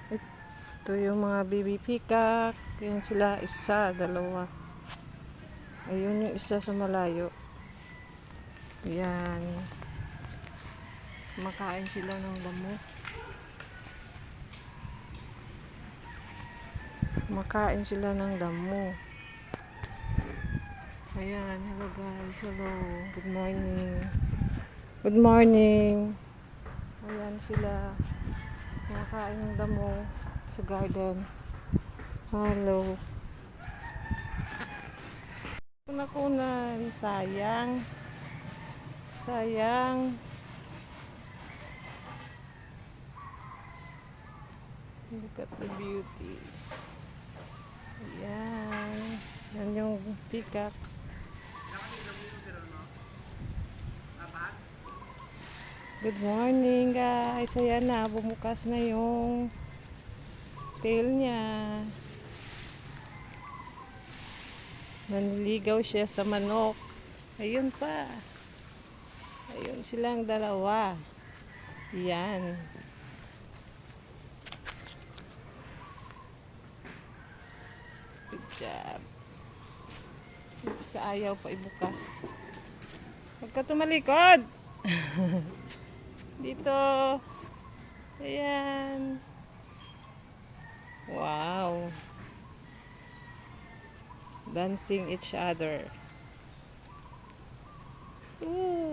Ito yung mga baby peacock. Yan sila, isa, dalawa. Ayun yung isa sa malayo. Yan. Makain sila ng damo. Makain sila ng damo. Ayan, hello guys, hello. Good morning. Good morning. Ayan sila. Makain ng damo sa garden. Hello. Kunakunan, sayang. Sayang. Look at the beauty. Ayan. Yan yung peacock. Good morning guys. Ayan na, bumukas na yung tail niya. Nanligaw siya sa manok. Ayun pa. Ayun silang dalawa. Yan. Good job. Sa ayaw pa ibukas. Huwag ka tumalikod. Dito. Ayan. Wow. Dancing each other. Ooh.